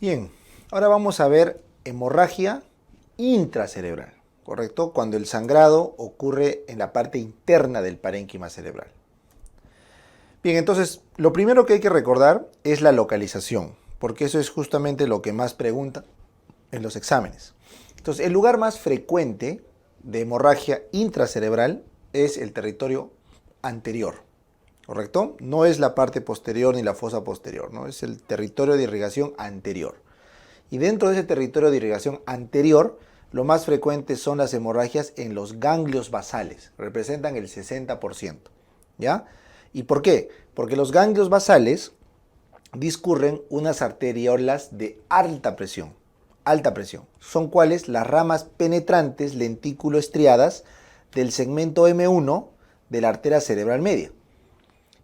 Bien, ahora vamos a ver hemorragia intracerebral, ¿correcto? Cuando el sangrado ocurre en la parte interna del parénquima cerebral. Bien, entonces, lo primero que hay que recordar es la localización, porque eso es justamente lo que más preguntan en los exámenes. Entonces, el lugar más frecuente de hemorragia intracerebral es el territorio anterior, ¿correcto? No es la parte posterior ni la fosa posterior, ¿no? Es el territorio de irrigación anterior. Y dentro de ese territorio de irrigación anterior, lo más frecuente son las hemorragias en los ganglios basales, representan el 60%, ¿ya? ¿Y por qué? Porque los ganglios basales discurren unas arteriolas de alta presión. Alta presión. Son cuáles las ramas penetrantes lentículo-estriadas del segmento M1 de la arteria cerebral media.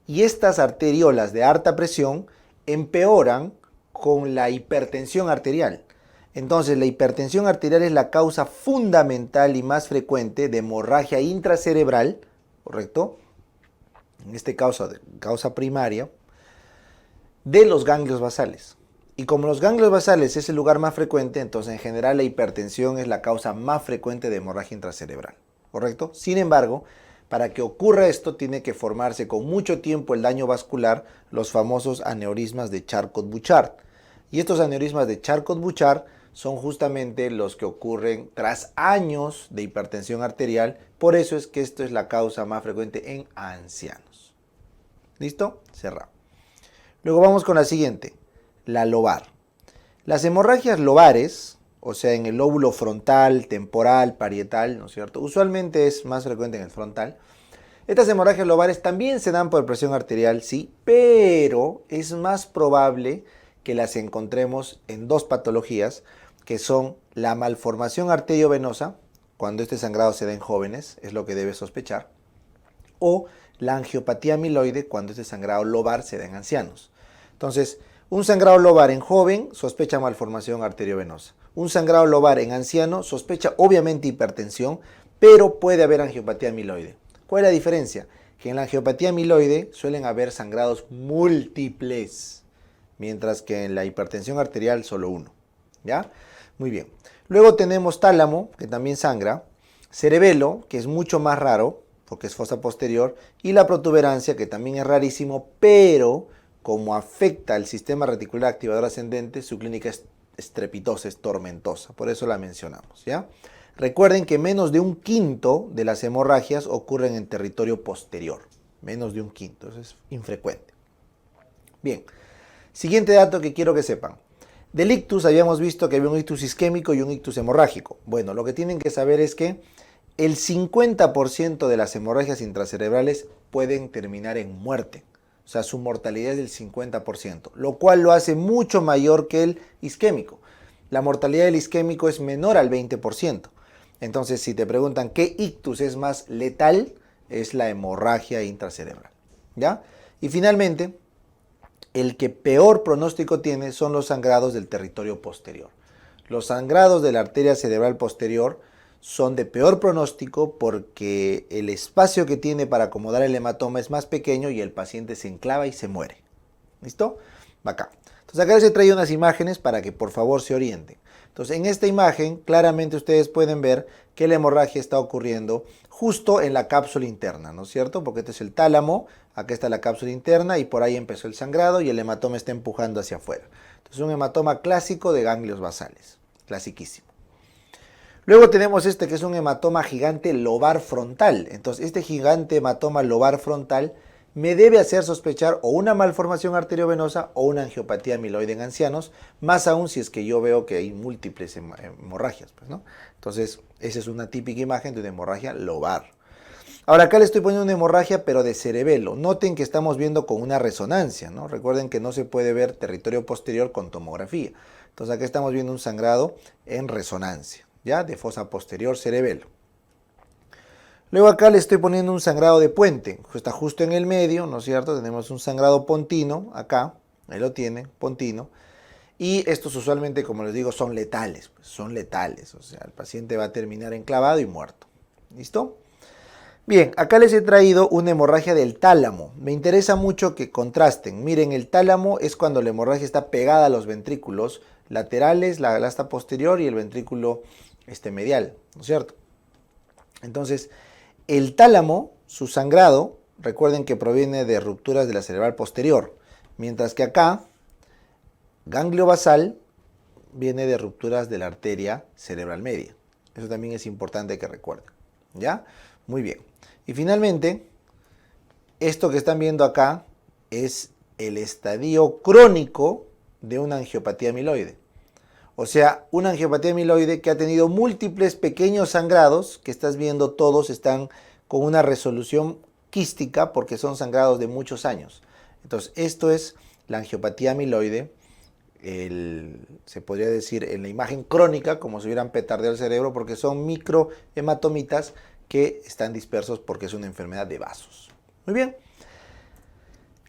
Y estas arteriolas de alta presión empeoran con la hipertensión arterial. Entonces, la hipertensión arterial es la causa fundamental y más frecuente de hemorragia intracerebral, ¿correcto? En este caso, causa primaria, de los ganglios basales. Y como los ganglios basales es el lugar más frecuente, entonces en general la hipertensión es la causa más frecuente de hemorragia intracerebral, ¿correcto? Sin embargo, para que ocurra esto tiene que formarse con mucho tiempo el daño vascular, los famosos aneurismas de Charcot-Bouchard. Y estos aneurismas de Charcot-Bouchard son justamente los que ocurren tras años de hipertensión arterial, por eso es que esto es la causa más frecuente en ancianos. ¿Listo? Cerrado. Luego vamos con la siguiente, la lobar. Las hemorragias lobares, o sea, en el lóbulo frontal, temporal, parietal, ¿no es cierto? Usualmente es más frecuente en el frontal. Estas hemorragias lobares también se dan por presión arterial, sí, pero es más probable que las encontremos en dos patologías, que son la malformación arteriovenosa, cuando este sangrado se da en jóvenes, es lo que debe sospechar, o la angiopatía amiloide, cuando este sangrado lobar se da en ancianos. Entonces, un sangrado lobar en joven sospecha malformación arteriovenosa. Un sangrado lobar en anciano sospecha obviamente hipertensión, pero puede haber angiopatía amiloide. ¿Cuál es la diferencia? Que en la angiopatía amiloide suelen haber sangrados múltiples, mientras que en la hipertensión arterial solo uno. ¿Ya? Muy bien. Luego tenemos tálamo, que también sangra, cerebelo, que es mucho más raro, porque es fosa posterior, y la protuberancia, que también es rarísimo, pero como afecta al sistema reticular activador ascendente, su clínica es estrepitosa, es tormentosa, por eso la mencionamos, ¿ya? Recuerden que menos de un quinto de las hemorragias ocurren en territorio posterior, menos de un quinto, eso es infrecuente. Bien, siguiente dato que quiero que sepan. Del ictus habíamos visto que había un ictus isquémico y un ictus hemorrágico. Bueno, lo que tienen que saber es que el 50% de las hemorragias intracerebrales pueden terminar en muerte. O sea, su mortalidad es del 50%, lo cual lo hace mucho mayor que el isquémico. La mortalidad del isquémico es menor al 20%. Entonces, si te preguntan qué ictus es más letal, es la hemorragia intracerebral, ¿ya? Y finalmente, el que peor pronóstico tiene son los sangrados del territorio posterior. Los sangrados de la arteria cerebral posterior son de peor pronóstico porque el espacio que tiene para acomodar el hematoma es más pequeño y el paciente se enclava y se muere. ¿Listo? Acá. Entonces acá les he traído unas imágenes para que por favor se orienten. Entonces en esta imagen claramente ustedes pueden ver que la hemorragia está ocurriendo justo en la cápsula interna, ¿no es cierto? Porque este es el tálamo, acá está la cápsula interna y por ahí empezó el sangrado y el hematoma está empujando hacia afuera. Entonces un hematoma clásico de ganglios basales, clasiquísimo. Luego tenemos este que es un hematoma gigante lobar frontal. Entonces este gigante hematoma lobar frontal me debe hacer sospechar o una malformación arteriovenosa o una angiopatía amiloide en ancianos, más aún si es que yo veo que hay múltiples hemorragias, pues, ¿no? Entonces esa es una típica imagen de una hemorragia lobar. Ahora acá le estoy poniendo una hemorragia pero de cerebelo. Noten que estamos viendo con una resonancia, ¿no? Recuerden que no se puede ver territorio posterior con tomografía. Entonces acá estamos viendo un sangrado en resonancia, ¿ya? De fosa posterior cerebelo. Luego acá le estoy poniendo un sangrado de puente, está justo en el medio, ¿no es cierto? Tenemos un sangrado pontino, acá, ahí lo tiene, pontino. Y estos usualmente, como les digo, son letales, o sea, el paciente va a terminar enclavado y muerto. ¿Listo? Bien, acá les he traído una hemorragia del tálamo. Me interesa mucho que contrasten. Miren, el tálamo es cuando la hemorragia está pegada a los ventrículos laterales, la asta posterior y el ventrículo medial, ¿no es cierto? Entonces, el tálamo, su sangrado, recuerden que proviene de rupturas de la cerebral posterior, mientras que acá, ganglio basal, viene de rupturas de la arteria cerebral media. Eso también es importante que recuerden, ¿ya? Muy bien. Y finalmente, esto que están viendo acá es el estadio crónico de una angiopatía amiloide. O sea, una angiopatía amiloide que ha tenido múltiples pequeños sangrados, que estás viendo todos están con una resolución quística porque son sangrados de muchos años. Entonces, esto es la angiopatía amiloide, se podría decir en la imagen crónica, como si hubieran petardeado el cerebro, porque son microhematomitas que están dispersos porque es una enfermedad de vasos. Muy bien.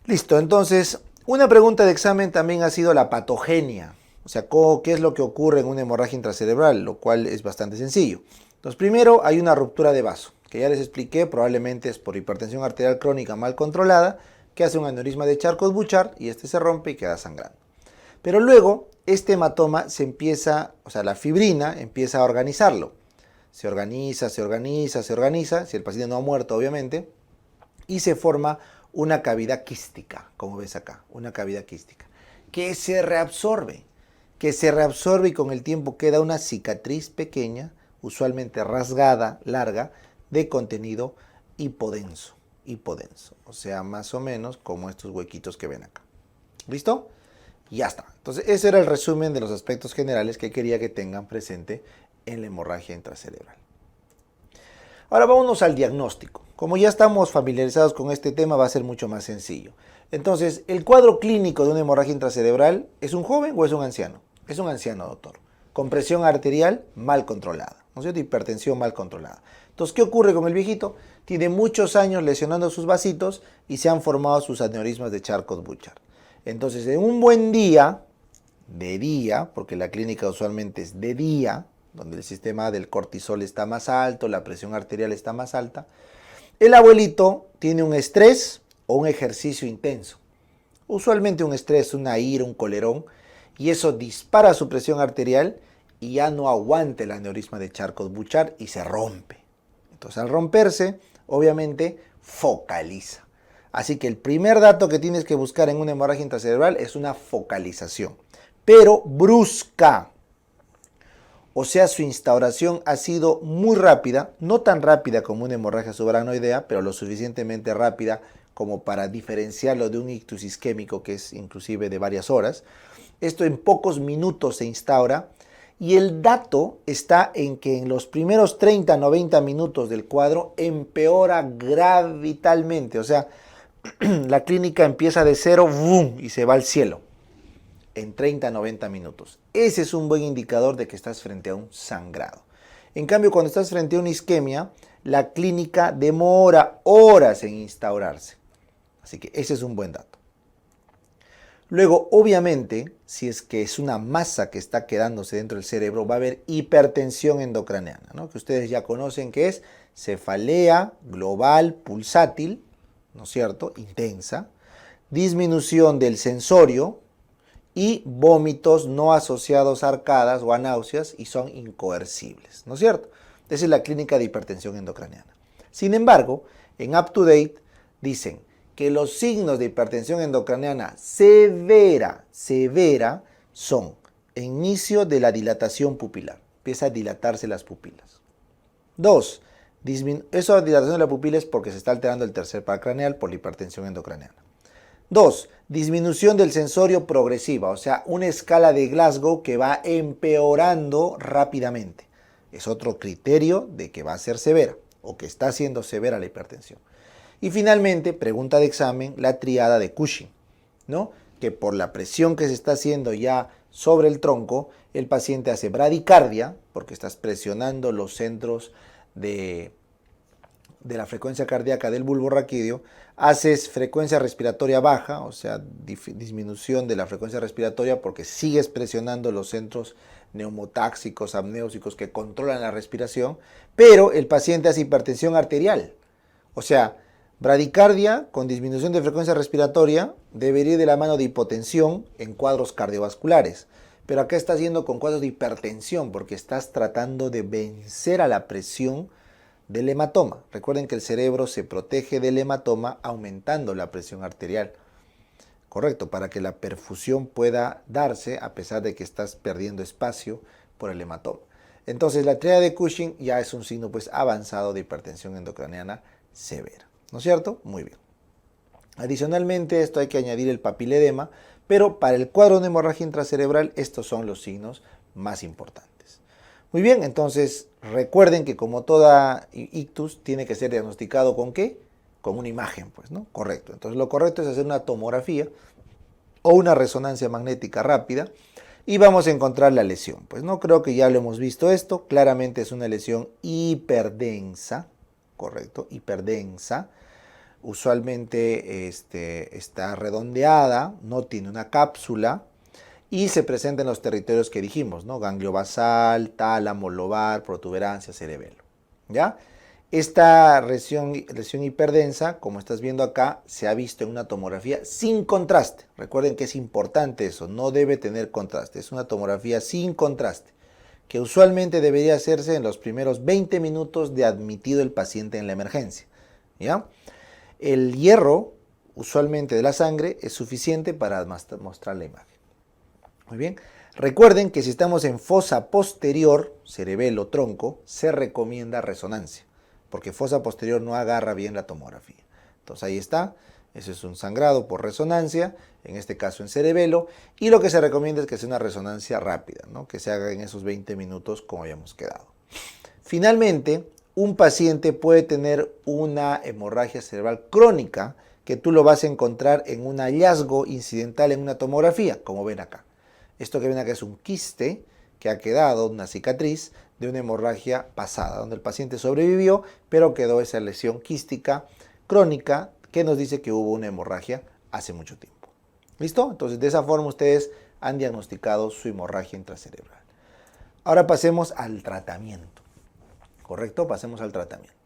Listo, entonces, una pregunta de examen también ha sido la patogenia. O sea, ¿qué es lo que ocurre en una hemorragia intracerebral? Lo cual es bastante sencillo. Entonces, primero hay una ruptura de vaso, que ya les expliqué, probablemente es por hipertensión arterial crónica mal controlada, que hace un aneurisma de Charcot-Bouchard y este se rompe y queda sangrando. Pero luego, este hematoma la fibrina empieza a organizarlo. Se organiza, si el paciente no ha muerto, obviamente, y se forma una cavidad quística, como ves acá, una cavidad quística, que se reabsorbe y con el tiempo queda una cicatriz pequeña, usualmente rasgada, larga, de contenido hipodenso, o sea, más o menos como estos huequitos que ven acá. ¿Listo? Ya está. Entonces, ese era el resumen de los aspectos generales que quería que tengan presente en la hemorragia intracerebral. Ahora vámonos al diagnóstico. Como ya estamos familiarizados con este tema, va a ser mucho más sencillo. Entonces, el cuadro clínico de una hemorragia intracerebral, ¿es un joven o es un anciano? Es un anciano, doctor. Con presión arterial mal controlada, ¿no es cierto? Hipertensión mal controlada. Entonces, ¿qué ocurre con el viejito? Tiene muchos años lesionando sus vasitos y se han formado sus aneurismas de Charcot-Bouchard. Entonces, en un buen día, porque la clínica usualmente es de día, donde el sistema del cortisol está más alto, la presión arterial está más alta, el abuelito tiene un estrés o un ejercicio intenso. Usualmente un estrés, una ira, un colerón, y eso dispara su presión arterial y ya no aguanta el aneurisma de Charcot-Bouchard y se rompe. Entonces, al romperse, obviamente, focaliza. Así que el primer dato que tienes que buscar en una hemorragia intracerebral es una focalización, pero brusca. O sea, su instauración ha sido muy rápida, no tan rápida como una hemorragia subaracnoidea, pero lo suficientemente rápida como para diferenciarlo de un ictus isquémico que es inclusive de varias horas. Esto en pocos minutos se instaura y el dato está en que en los primeros 30-90 minutos del cuadro empeora gravitalmente, o sea, la clínica empieza de cero ¡boom! Y se va al cielo en 30-90 minutos. Ese es un buen indicador de que estás frente a un sangrado. En cambio, cuando estás frente a una isquemia, la clínica demora horas en instaurarse. Así que ese es un buen dato. Luego, obviamente, si es que es una masa que está quedándose dentro del cerebro, va a haber hipertensión endocraneana, ¿no? Que ustedes ya conocen que es cefalea global pulsátil, ¿no es cierto? Intensa, disminución del sensorio y vómitos no asociados a arcadas o a náuseas y son incoercibles, ¿no es cierto? Esa es la clínica de hipertensión endocraneana. Sin embargo, en UpToDate dicen que los signos de hipertensión endocraneana severa son inicio de la dilatación pupilar, empieza a dilatarse las pupilas. 2. Esa dilatación de la pupila es porque se está alterando el tercer par craneal por la hipertensión endocraneana. 2. Disminución del sensorio progresiva, o sea, una escala de Glasgow que va empeorando rápidamente. Es otro criterio de que va a ser severa o que está siendo severa la hipertensión. Y finalmente, pregunta de examen, la tríada de Cushing, ¿no? Que por la presión que se está haciendo ya sobre el tronco, el paciente hace bradicardia, porque estás presionando los centros de la frecuencia cardíaca del bulbo raquídeo, haces frecuencia respiratoria baja, o sea, disminución de la frecuencia respiratoria porque sigues presionando los centros neumotáxicos, apnéusicos que controlan la respiración, pero el paciente hace hipertensión arterial, O sea, bradicardia con disminución de frecuencia respiratoria debería ir de la mano de hipotensión en cuadros cardiovasculares. Pero acá estás yendo con cuadros de hipertensión porque estás tratando de vencer a la presión del hematoma. Recuerden que el cerebro se protege del hematoma aumentando la presión arterial. Correcto, para que la perfusión pueda darse a pesar de que estás perdiendo espacio por el hematoma. Entonces la triada de Cushing ya es un signo pues avanzado de hipertensión endocraniana severa. ¿No es cierto? Muy bien. Adicionalmente a esto hay que añadir el papiledema, pero para el cuadro de hemorragia intracerebral estos son los signos más importantes. Muy bien, entonces recuerden que como toda ictus tiene que ser diagnosticado ¿con qué? Con una imagen, pues, ¿no? Correcto. Entonces lo correcto es hacer una tomografía o una resonancia magnética rápida y vamos a encontrar la lesión. Pues no creo que ya lo hemos visto esto. Claramente es una lesión hiperdensa, correcto, hiperdensa. Usualmente está redondeada, no tiene una cápsula y se presenta en los territorios que dijimos, ¿no? Ganglio basal, tálamo, lobar, protuberancia, cerebelo. ¿Ya? Esta lesión hiperdensa, como estás viendo acá, se ha visto en una tomografía sin contraste. Recuerden que es importante eso, no debe tener contraste. Es una tomografía sin contraste, que usualmente debería hacerse en los primeros 20 minutos de admitido el paciente en la emergencia. ¿Ya? El hierro, usualmente de la sangre, es suficiente para mostrar la imagen. Muy bien. Recuerden que si estamos en fosa posterior, cerebelo, tronco, se recomienda resonancia, porque fosa posterior no agarra bien la tomografía. Entonces ahí está, ese es un sangrado por resonancia, en este caso en cerebelo, y lo que se recomienda es que sea una resonancia rápida, ¿no? Que se haga en esos 20 minutos como habíamos quedado. Finalmente, un paciente puede tener una hemorragia cerebral crónica que tú lo vas a encontrar en un hallazgo incidental en una tomografía, como ven acá. Esto que ven acá es un quiste que ha quedado, una cicatriz de una hemorragia pasada, donde el paciente sobrevivió, pero quedó esa lesión quística crónica que nos dice que hubo una hemorragia hace mucho tiempo. ¿Listo? Entonces, de esa forma ustedes han diagnosticado su hemorragia intracerebral. Ahora pasemos al tratamiento. ¿Correcto? Pasemos al tratamiento.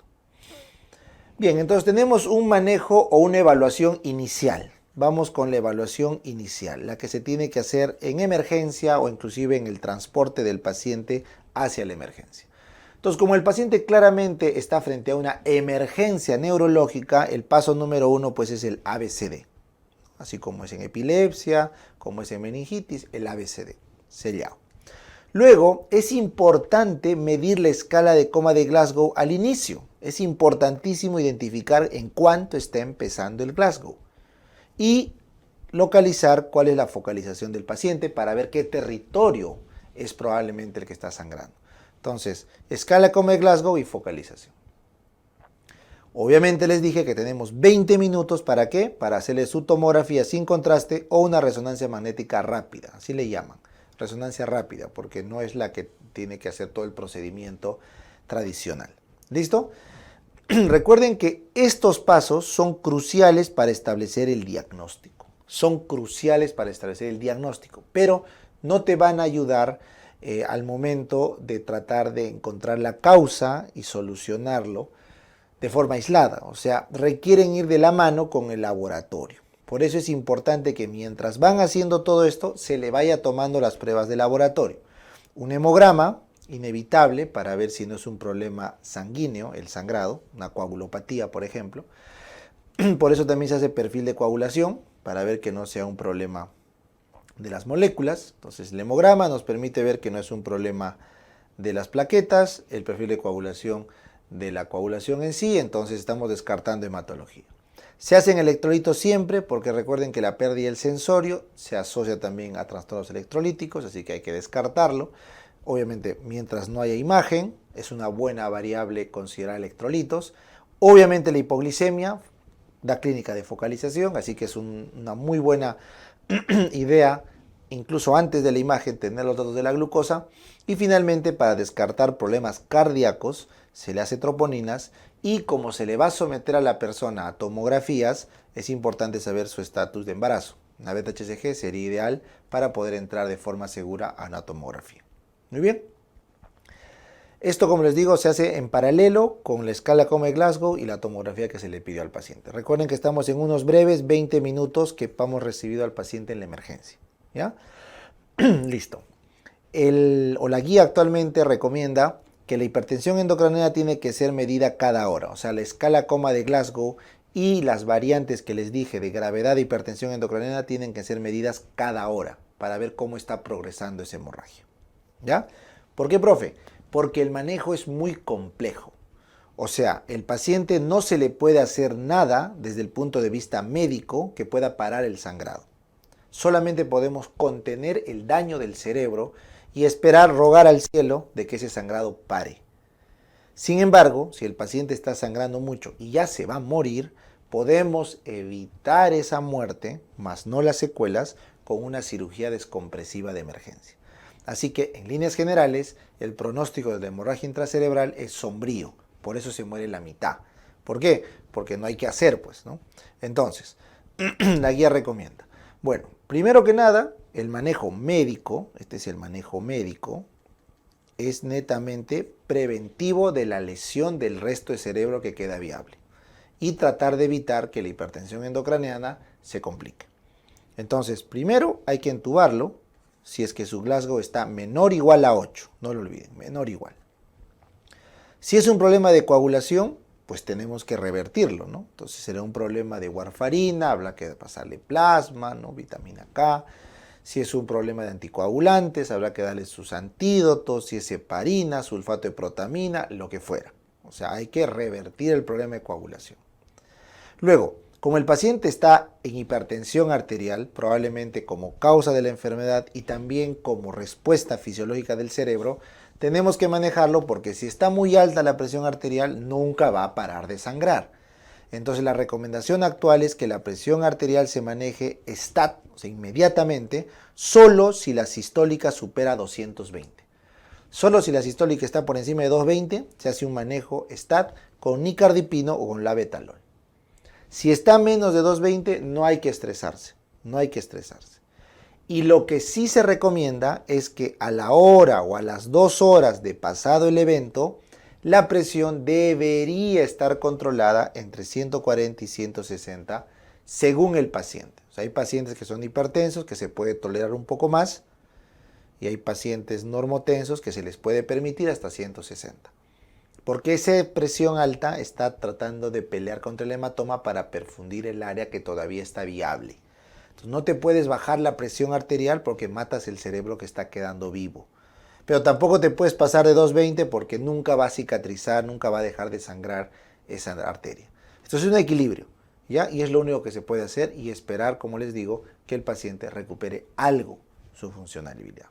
Bien, entonces tenemos un manejo o una evaluación inicial. Vamos con la evaluación inicial, la que se tiene que hacer en emergencia o inclusive en el transporte del paciente hacia la emergencia. Entonces, como el paciente claramente está frente a una emergencia neurológica, el paso número 1 pues es el ABCD. Así como es en epilepsia, como es en meningitis, el ABCD, sellado. Luego, es importante medir la escala de coma de Glasgow al inicio. Es importantísimo identificar en cuánto está empezando el Glasgow y localizar cuál es la focalización del paciente para ver qué territorio es probablemente el que está sangrando. Entonces, escala coma de Glasgow y focalización. Obviamente les dije que tenemos 20 minutos ¿para qué? Para hacerle su tomografía sin contraste o una resonancia magnética rápida, así le llaman. Resonancia rápida, porque no es la que tiene que hacer todo el procedimiento tradicional. ¿Listo? Recuerden que estos pasos son cruciales para establecer el diagnóstico. Son cruciales para establecer el diagnóstico, pero no te van a ayudar al momento de tratar de encontrar la causa y solucionarlo de forma aislada. O sea, requieren ir de la mano con el laboratorio. Por eso es importante que mientras van haciendo todo esto, se le vaya tomando las pruebas de laboratorio. Un hemograma, inevitable, para ver si no es un problema sanguíneo, el sangrado, una coagulopatía, por ejemplo. Por eso también se hace perfil de coagulación, para ver que no sea un problema de las moléculas. Entonces, el hemograma nos permite ver que no es un problema de las plaquetas, el perfil de coagulación de la coagulación en sí, entonces estamos descartando hematología. Se hacen electrolitos siempre porque recuerden que la pérdida del sensorio se asocia también a trastornos electrolíticos, así que hay que descartarlo. Obviamente, mientras no haya imagen, es una buena variable considerar electrolitos. Obviamente la hipoglicemia da clínica de focalización, así que es una muy buena idea, incluso antes de la imagen, tener los datos de la glucosa. Y finalmente, para descartar problemas cardíacos, se le hace troponinas y como se le va a someter a la persona a tomografías, es importante saber su estatus de embarazo. Una beta-HCG sería ideal para poder entrar de forma segura a una tomografía. Muy bien. Esto, como les digo, se hace en paralelo con la escala Coma-Glasgow y la tomografía que se le pidió al paciente. Recuerden que estamos en unos breves 20 minutos que hemos recibido al paciente en la emergencia. ¿Ya? Listo. La guía actualmente recomienda que la hipertensión endocraniana tiene que ser medida cada hora. O sea, la escala Coma de Glasgow y las variantes que les dije de gravedad de hipertensión endocraniana tienen que ser medidas cada hora para ver cómo está progresando esa hemorragia. ¿Ya? ¿Por qué, profe? Porque el manejo es muy complejo. O sea, el paciente no se le puede hacer nada desde el punto de vista médico que pueda parar el sangrado. Solamente podemos contener el daño del cerebro y esperar, rogar al cielo de que ese sangrado pare. Sin embargo, si el paciente está sangrando mucho y ya se va a morir, podemos evitar esa muerte, más no las secuelas, con una cirugía descompresiva de emergencia. Así que, en líneas generales, el pronóstico de la hemorragia intracerebral es sombrío, por eso se muere la mitad. ¿Por qué? Porque no hay que hacer, pues, ¿no? Entonces, la guía recomienda. Bueno, primero que nada, el manejo médico, este es el manejo médico, es netamente preventivo de la lesión del resto de cerebro que queda viable y tratar de evitar que la hipertensión endocraniana se complique. Entonces, primero hay que entubarlo si es que su Glasgow está menor o igual a 8, no lo olviden, menor o igual. Si es un problema de coagulación, pues tenemos que revertirlo, ¿no? Entonces será un problema de warfarina, habrá que pasarle plasma, ¿no? Vitamina K. Si es un problema de anticoagulantes, habrá que darle sus antídotos, si es heparina, sulfato de protamina, lo que fuera. O sea, hay que revertir el problema de coagulación. Luego, como el paciente está en hipertensión arterial, probablemente como causa de la enfermedad y también como respuesta fisiológica del cerebro, tenemos que manejarlo porque si está muy alta la presión arterial, nunca va a parar de sangrar. Entonces la recomendación actual es que la presión arterial se maneje o sea, inmediatamente, solo si la sistólica supera 220. Solo si la sistólica está por encima de 220, se hace un manejo STAT con nicardipino o con labetalol. Si está menos de 220, no hay que estresarse, no hay que estresarse. Y lo que sí se recomienda es que a la hora o a las 2 horas de pasado el evento, la presión debería estar controlada entre 140 y 160 según el paciente. O sea, hay pacientes que son hipertensos que se puede tolerar un poco más y hay pacientes normotensos que se les puede permitir hasta 160. Porque esa presión alta está tratando de pelear contra el hematoma para perfundir el área que todavía está viable. Entonces, no te puedes bajar la presión arterial porque matas el cerebro que está quedando vivo. Pero tampoco te puedes pasar de 220 porque nunca va a cicatrizar, nunca va a dejar de sangrar esa arteria. Esto es un equilibrio, ¿ya? Y es lo único que se puede hacer y esperar, como les digo, que el paciente recupere algo su funcionalidad.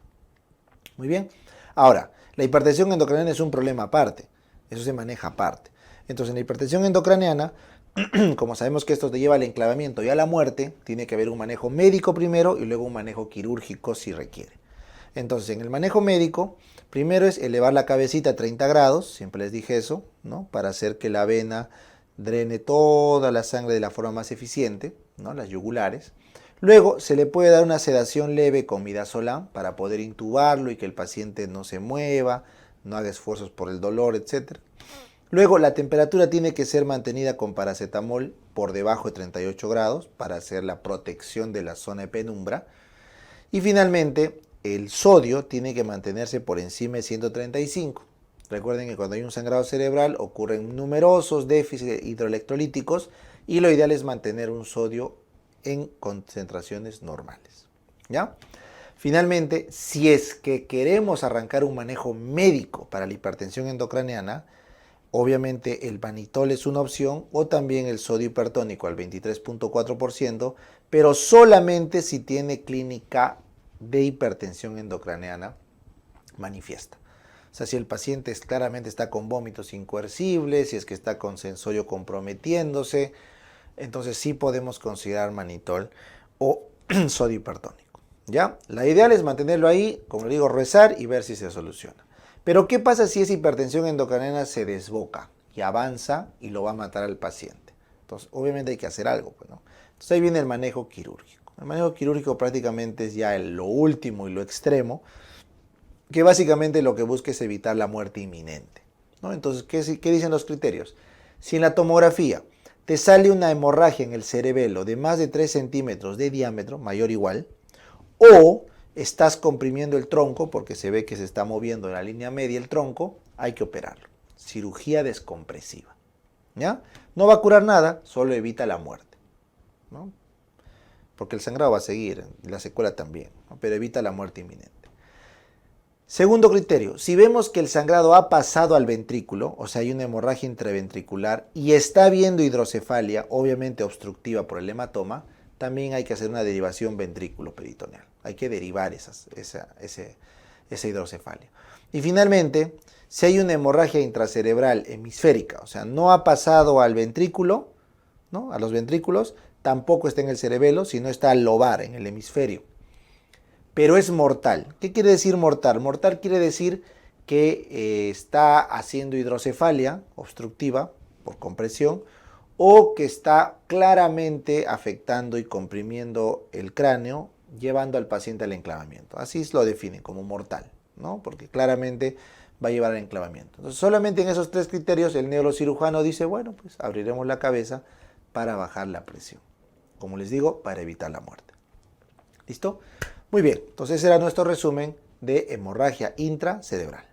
Muy bien. Ahora, la hipertensión endocraniana es un problema aparte. Eso se maneja aparte. Entonces, en la hipertensión endocraniana, como sabemos que esto te lleva al enclavamiento y a la muerte, tiene que haber un manejo médico primero y luego un manejo quirúrgico si requiere. Entonces, en el manejo médico, primero es elevar la cabecita a 30 grados, siempre les dije eso, ¿no? Para hacer que la vena drene toda la sangre de la forma más eficiente, ¿no? Las yugulares. Luego se le puede dar una sedación leve con midazolam para poder intubarlo y que el paciente no se mueva, no haga esfuerzos por el dolor, etc. Luego la temperatura tiene que ser mantenida con paracetamol por debajo de 38 grados para hacer la protección de la zona de penumbra. Y finalmente, el sodio tiene que mantenerse por encima de 135. Recuerden que cuando hay un sangrado cerebral ocurren numerosos déficits hidroelectrolíticos y lo ideal es mantener un sodio en concentraciones normales. ¿Ya? Finalmente, si es que queremos arrancar un manejo médico para la hipertensión endocraniana, obviamente el mannitol es una opción o también el sodio hipertónico al 23.4%, pero solamente si tiene clínica de hipertensión endocraniana manifiesta. O sea, si el paciente claramente está con vómitos incoercibles, si es que está con sensorio comprometiéndose, entonces sí podemos considerar mannitol o sodio hipertónico. ¿Ya? La ideal es mantenerlo ahí, como le digo, rezar y ver si se soluciona. Pero ¿qué pasa si esa hipertensión endocraniana se desboca y avanza y lo va a matar al paciente? Entonces, obviamente hay que hacer algo, pues, ¿no? Entonces ahí viene el manejo quirúrgico. El manejo quirúrgico prácticamente es ya lo último y lo extremo, que básicamente lo que busca es evitar la muerte inminente, ¿no? Entonces, ¿qué dicen los criterios? Si en la tomografía te sale una hemorragia en el cerebelo de más de 3 centímetros de diámetro, mayor o igual, o estás comprimiendo el tronco porque se ve que se está moviendo en la línea media el tronco, hay que operarlo. Cirugía descompresiva, ¿ya? No va a curar nada, solo evita la muerte, ¿no? Porque el sangrado va a seguir, la secuela también, ¿no? Pero evita la muerte inminente. Segundo criterio, si vemos que el sangrado ha pasado al ventrículo, o sea, hay una hemorragia intraventricular y está habiendo hidrocefalia, obviamente obstructiva por el hematoma, también hay que hacer una derivación ventrículo-peritoneal. Hay que derivar esa hidrocefalia. Y finalmente, si hay una hemorragia intracerebral hemisférica, o sea, no ha pasado al ventrículo, ¿no? A los ventrículos, tampoco está en el cerebelo, sino está al lobar, en el hemisferio. Pero es mortal. ¿Qué quiere decir mortal? Mortal quiere decir que está haciendo hidrocefalia obstructiva por compresión o que está claramente afectando y comprimiendo el cráneo, llevando al paciente al enclavamiento. Así lo definen como mortal, ¿no? Porque claramente va a llevar al enclavamiento. Entonces, solamente en esos 3 criterios el neurocirujano dice, bueno, pues abriremos la cabeza para bajar la presión. Como les digo, para evitar la muerte. ¿Listo? Muy bien, entonces ese era nuestro resumen de hemorragia intracerebral.